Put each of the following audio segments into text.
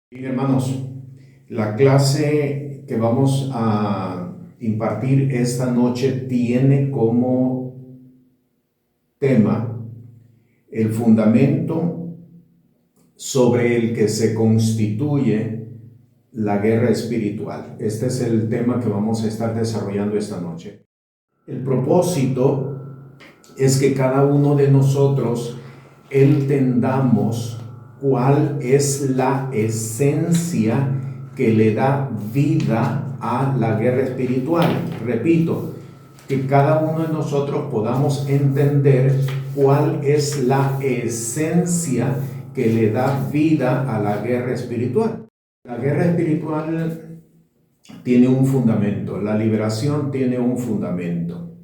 Bien, hermanos, la clase que vamos a impartir esta noche tiene como tema el fundamento sobre el que se constituye la guerra espiritual. Este es el tema que vamos a estar desarrollando esta noche. El propósito es que cada uno de nosotros entendamos cuál es la esencia que le da vida a la guerra espiritual. Repito, que cada uno de nosotros podamos entender cuál es la esencia que le da vida a la guerra espiritual. La guerra espiritual tiene un fundamento, la liberación tiene un fundamento.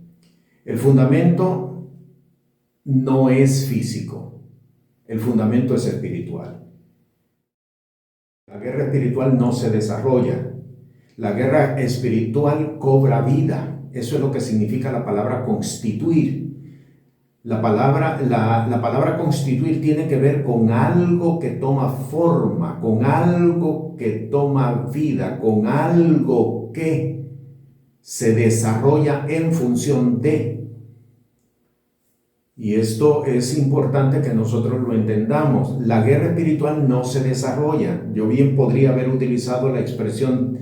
El fundamento no es físico, el fundamento es espiritual. La guerra espiritual no se desarrolla, la guerra espiritual cobra vida. Eso es lo que significa la palabra constituir. La palabra constituir tiene que ver con algo que toma forma, con algo que toma vida, con algo que se desarrolla en función de. Y esto es importante que nosotros lo entendamos. La guerra espiritual no se desarrolla. Yo bien podría haber utilizado la expresión,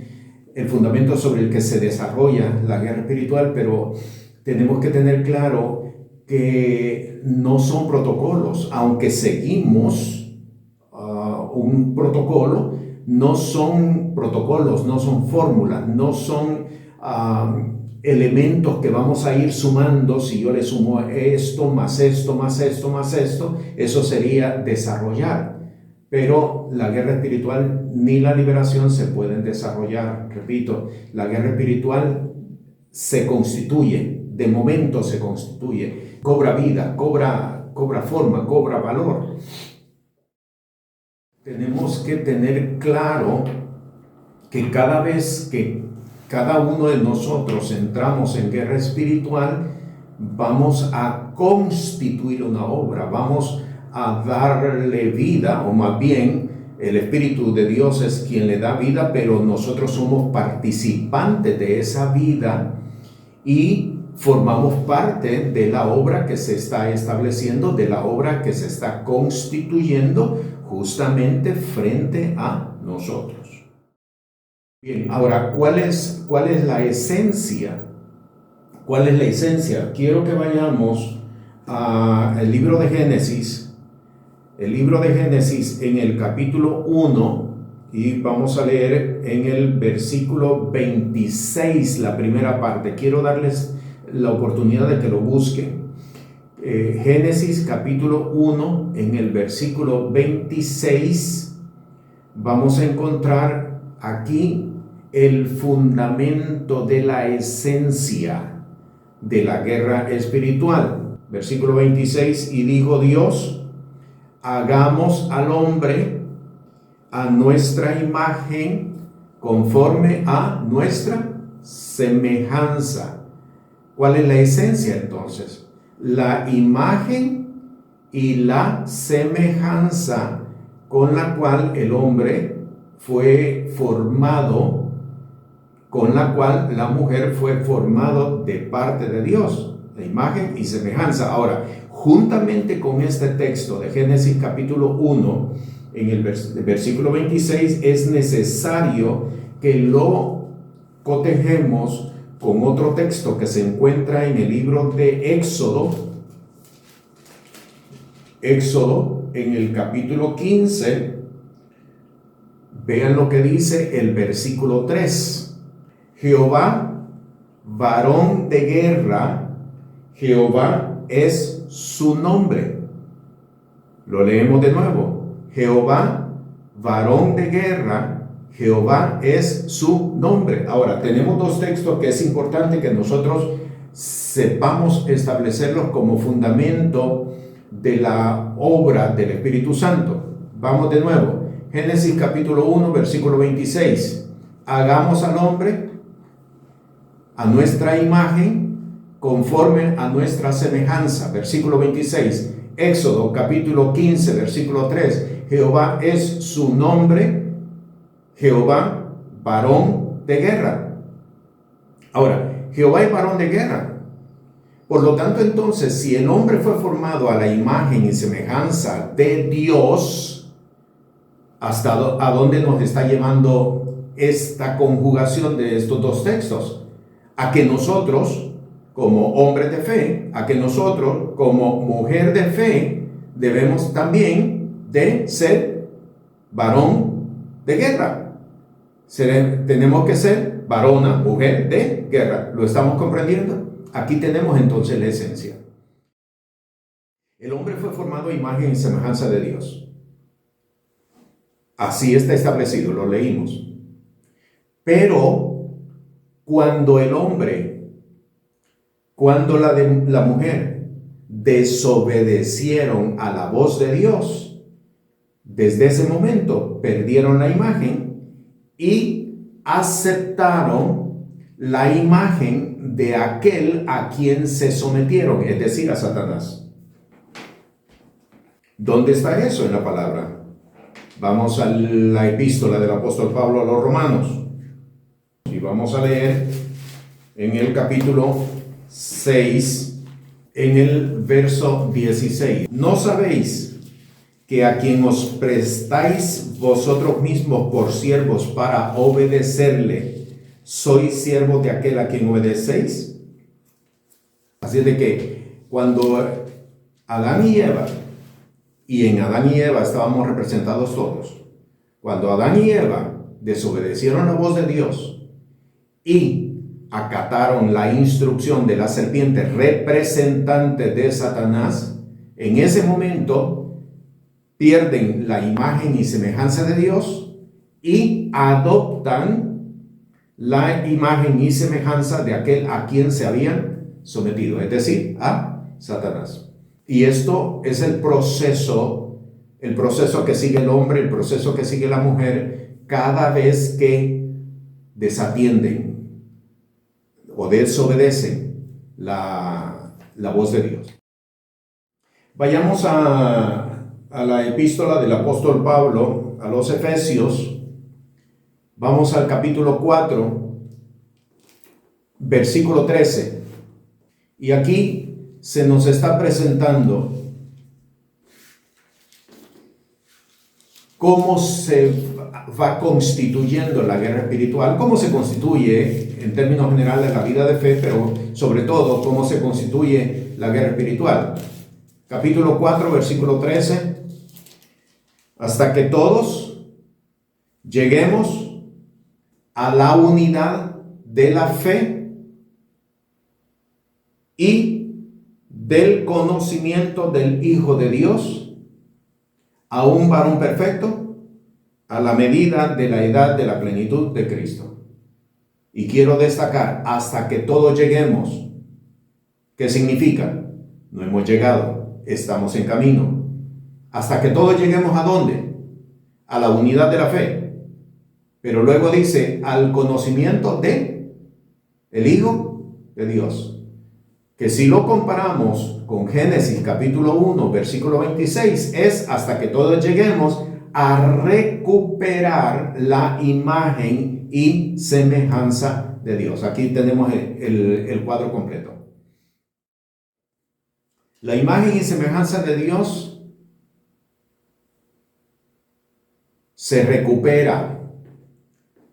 el fundamento sobre el que se desarrolla la guerra espiritual, pero tenemos que tener claro que no son protocolos. Aunque seguimos un protocolo, no son protocolos, no son fórmulas, no son elementos que vamos a ir sumando. Si yo le sumo esto, más esto, más esto, más esto, eso sería desarrollar. Pero la guerra espiritual ni la liberación se pueden desarrollar. Repito, la guerra espiritual se constituye, de momento se constituye, cobra vida, cobra forma, cobra valor. Tenemos que tener claro que cada vez que cada uno de nosotros entramos en guerra espiritual, vamos a constituir una obra, vamos a darle vida, o más bien el Espíritu de Dios es quien le da vida, pero nosotros somos participantes de esa vida y formamos parte de la obra que se está estableciendo, de la obra que se está constituyendo justamente frente a nosotros. Bien, ahora, ¿cuál es la esencia? ¿Cuál es la esencia? Quiero que vayamos al libro de Génesis, en el capítulo 1, y vamos a leer en el versículo 26, la primera parte. Quiero darles la oportunidad de que lo busquen. Génesis capítulo 1, en el versículo 26, vamos a encontrar aquí el fundamento de la esencia de la guerra espiritual. Versículo 26, y dijo Dios: hagamos al hombre a nuestra imagen, conforme a nuestra semejanza. ¿Cuál es la esencia entonces? La imagen y la semejanza con la cual el hombre fue formado, con la cual la mujer fue formado de parte de Dios, la imagen y semejanza. Ahora, juntamente con este texto de Génesis capítulo 1, en el versículo 26, es necesario que lo cotejemos con otro texto que se encuentra en el libro de Éxodo, en el capítulo 15. Vean lo que dice el versículo 3. Jehová, varón de guerra, Jehová es su nombre. Lo leemos de nuevo. Jehová, varón de guerra, Jehová es su nombre. Ahora, tenemos dos textos que es importante que nosotros sepamos establecerlos como fundamento de la obra del Espíritu Santo. Vamos de nuevo. Génesis capítulo 1, versículo 26. Hagamos al hombre a nuestra imagen, conforme a nuestra semejanza. Versículo 26. Éxodo capítulo 15, versículo 3. Jehová es su nombre Jehová, varón de guerra. Ahora, Jehová es varón de guerra. Por lo tanto, entonces, si el hombre fue formado a la imagen y semejanza de Dios, ¿hasta a dónde nos está llevando esta conjugación de estos dos textos? A que nosotros, como hombres de fe, a que nosotros, como mujer de fe, debemos también de ser varón de guerra. Tenemos que ser varona, mujer de guerra. ¿Lo estamos comprendiendo? Aquí tenemos entonces la esencia. El hombre fue formado a imagen y semejanza de Dios. Así está establecido, lo leímos. Pero cuando el hombre, cuando la mujer desobedecieron a la voz de Dios, desde ese momento perdieron la imagen y aceptaron la imagen de aquel a quien se sometieron, es decir, a Satanás. ¿Dónde está eso en la palabra? Vamos a la epístola del apóstol Pablo a los Romanos y vamos a leer en el capítulo 6, en el verso 16. ¿No sabéis que a quien os prestáis vosotros mismos por siervos para obedecerle, sois siervos de aquel a quien obedecéis? Así es de que cuando Adán y Eva, y en Adán y Eva estábamos representados todos, cuando Adán y Eva desobedecieron la voz de Dios y acataron la instrucción de la serpiente representante de Satanás, en ese momento pierden la imagen y semejanza de Dios y adoptan la imagen y semejanza de aquel a quien se habían sometido, es decir, a Satanás. Y esto es el proceso que sigue el hombre, el proceso que sigue la mujer, cada vez que desatienden o desobedecen la voz de Dios. Vayamos a la epístola del apóstol Pablo a los Efesios. Vamos al capítulo 4, versículo 13. Y aquí se nos está presentando cómo se va constituyendo la guerra espiritual, cómo se constituye en términos generales la vida de fe, pero sobre todo cómo se constituye la guerra espiritual. Capítulo 4, versículo 13. Hasta que todos lleguemos a la unidad de la fe y del conocimiento del Hijo de Dios, a un varón perfecto, a la medida de la edad de la plenitud de Cristo. Y quiero destacar, hasta que todos lleguemos. ¿Qué significa? No hemos llegado, estamos en camino. Hasta que todos lleguemos, ¿a dónde? A la unidad de la fe. Pero luego dice, al conocimiento de el Hijo de Dios. Que si lo comparamos con Génesis capítulo 1, versículo 26, es hasta que todos lleguemos a recuperar la imagen y semejanza de Dios. Aquí tenemos el cuadro completo. La imagen y semejanza de Dios se recupera.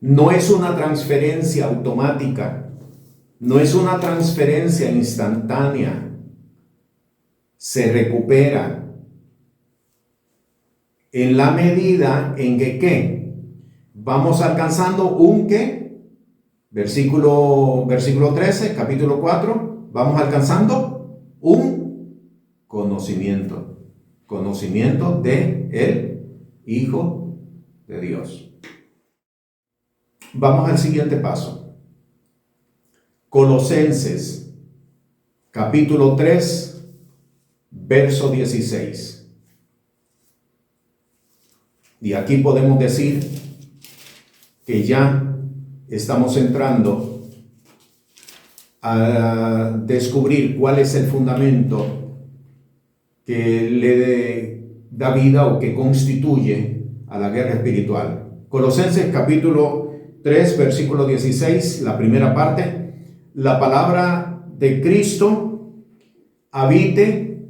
No es una transferencia automática. No es una transferencia instantánea. Se recupera en la medida en que ¿qué? Vamos alcanzando un ¿qué? Versículo 13, capítulo 4. Vamos alcanzando un conocimiento. Conocimiento de el Hijo de Dios. Vamos al siguiente paso. Colosenses, capítulo 3, verso 16. Y aquí podemos decir que ya estamos entrando a descubrir cuál es el fundamento que le da vida o que constituye a la guerra espiritual. Colosenses capítulo 3, versículo 16, la primera parte. La palabra de Cristo habite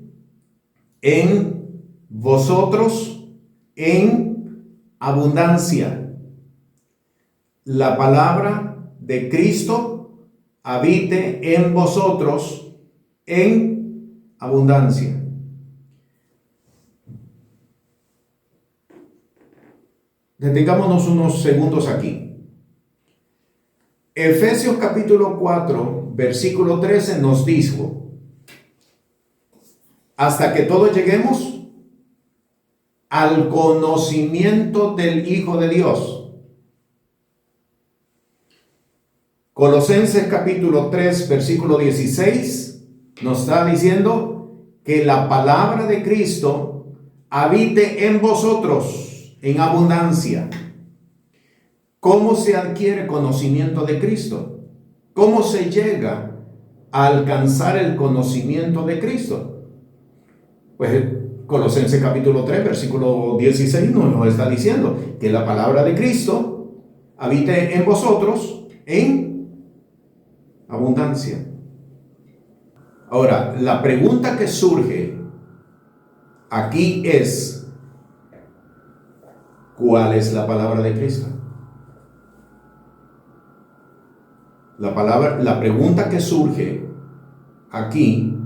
en vosotros en abundancia. La palabra de Cristo habite en vosotros en abundancia. Detengámonos unos segundos aquí. Efesios capítulo 4, versículo 13 nos dijo: hasta que todos lleguemos al conocimiento del Hijo de Dios. Colosenses capítulo 3, versículo 16 nos está diciendo que la palabra de Cristo habite en vosotros en abundancia. ¿Cómo se adquiere conocimiento de Cristo? ¿Cómo se llega a alcanzar el conocimiento de Cristo? Pues Colosenses capítulo 3, versículo 16 nos está diciendo que la palabra de Cristo habite en vosotros en abundancia. Ahora, la pregunta que surge aquí es: ¿cuál es la palabra de Cristo? La pregunta que surge aquí,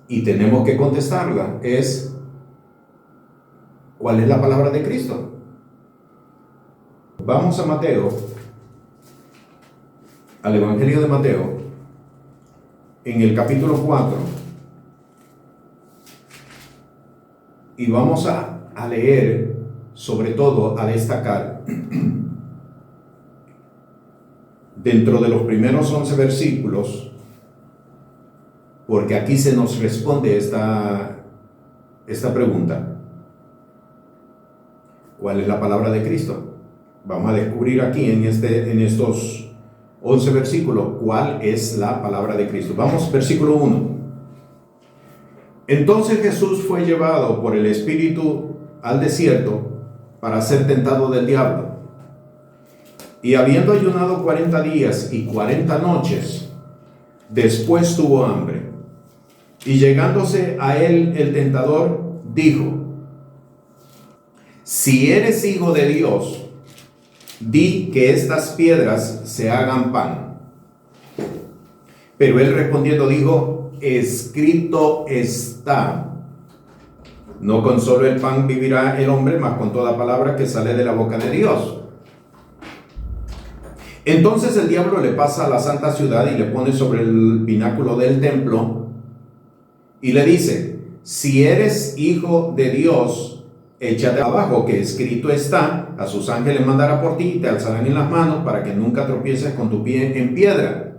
y tenemos que contestarla, es: ¿cuál es la palabra de Cristo? Vamos a Mateo, al Evangelio de Mateo, en el capítulo 4, y vamos a leer, sobre todo a destacar, dentro de los primeros 11 versículos, porque aquí se nos responde esta pregunta: ¿cuál es la palabra de Cristo? Vamos a descubrir aquí en estos 11 versículos cuál es la palabra de Cristo. Vamos, versículo 1. Entonces Jesús fue llevado por el Espíritu al desierto para ser tentado del diablo. Y habiendo ayunado 40 días y 40 noches, después tuvo hambre. Y llegándose a él el tentador, dijo: si eres hijo de Dios, di que estas piedras se hagan pan. Pero él respondiendo dijo: escrito está, no con solo el pan vivirá el hombre, mas con toda palabra que sale de la boca de Dios. Entonces el diablo le pasa a la santa ciudad y le pone sobre el pináculo del templo y le dice: si eres hijo de Dios, échate abajo, que escrito está: a sus ángeles mandará por ti y te alzarán en las manos para que nunca tropieces con tu pie en piedra.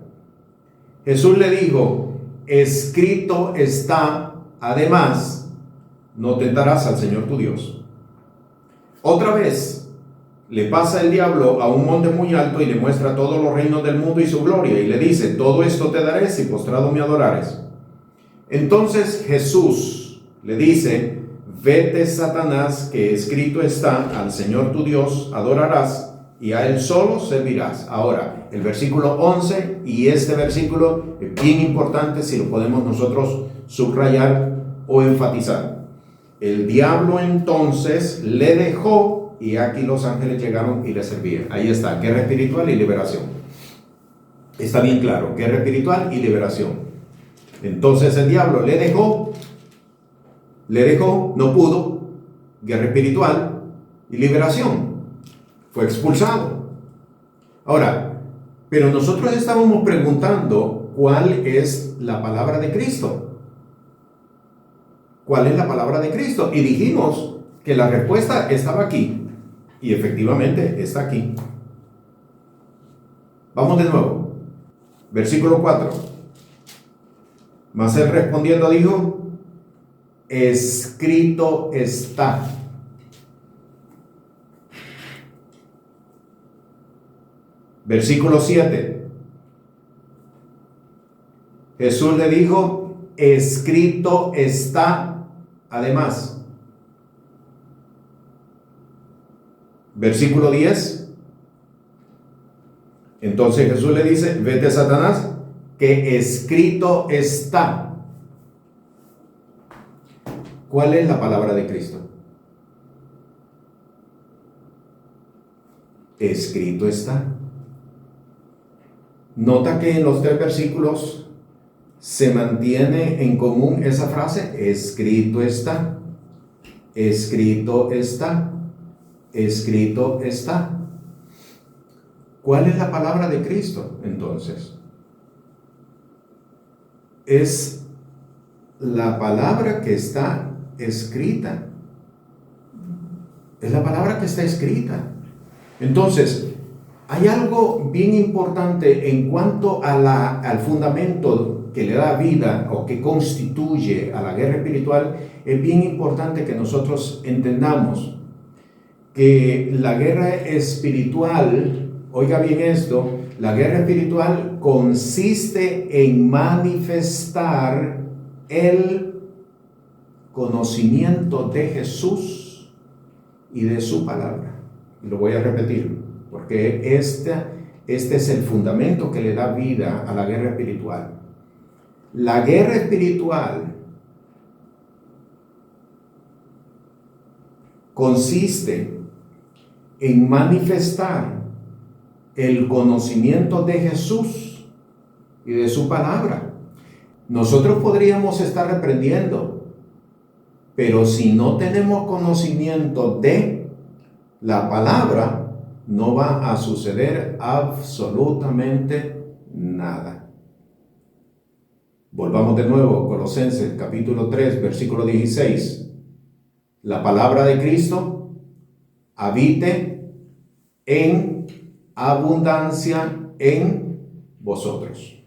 Jesús le dijo: escrito está, además, no tentarás al Señor tu Dios. Otra vez le pasa el diablo a un monte muy alto y le muestra todos los reinos del mundo y su gloria, y le dice: todo esto te daré si postrado me adorares. Entonces Jesús le dice: vete, Satanás, que escrito está: al Señor tu Dios adorarás y a Él solo servirás. Ahora, el versículo 11 y este versículo es bien importante si lo podemos nosotros subrayar o enfatizar. El diablo entonces le dejó, y aquí los ángeles llegaron y le servían. Ahí está, guerra espiritual y liberación. Está bien claro, guerra espiritual y liberación. Entonces el diablo le dejó, no pudo, guerra espiritual y liberación. Fue expulsado. Ahora, pero nosotros estábamos preguntando cuál es la palabra de Cristo. ¿Cuál es la palabra de Cristo? Y dijimos que la respuesta estaba aquí. Y efectivamente está aquí. Vamos de nuevo. Versículo 4. Mas él respondiendo dijo: escrito está. Versículo 7. Jesús le dijo: escrito está, además. Versículo 10. Entonces Jesús le dice, vete Satanás, que escrito está. ¿Cuál es la palabra de Cristo? Escrito está. Nota que en los 3 versículos se mantiene en común esa frase, escrito está, escrito está, escrito está. ¿Cuál es la palabra de Cristo entonces? Es la palabra que está escrita. Es la palabra que está escrita. Entonces, hay algo bien importante en cuanto a al fundamento que le da vida o que constituye a la guerra espiritual. Es bien importante que nosotros entendamos que la guerra espiritual, oiga bien esto, la guerra espiritual consiste en manifestar el conocimiento de Jesús y de su palabra. Y lo voy a repetir, porque este es el fundamento que le da vida a la guerra espiritual. La guerra espiritual consiste en manifestar el conocimiento de Jesús y de su palabra. Nosotros podríamos estar reprendiendo, pero si no tenemos conocimiento de la palabra, no va a suceder absolutamente nada. Volvamos de nuevo, Colosenses capítulo 3, versículo 16. La palabra de Cristo habite en abundancia en vosotros.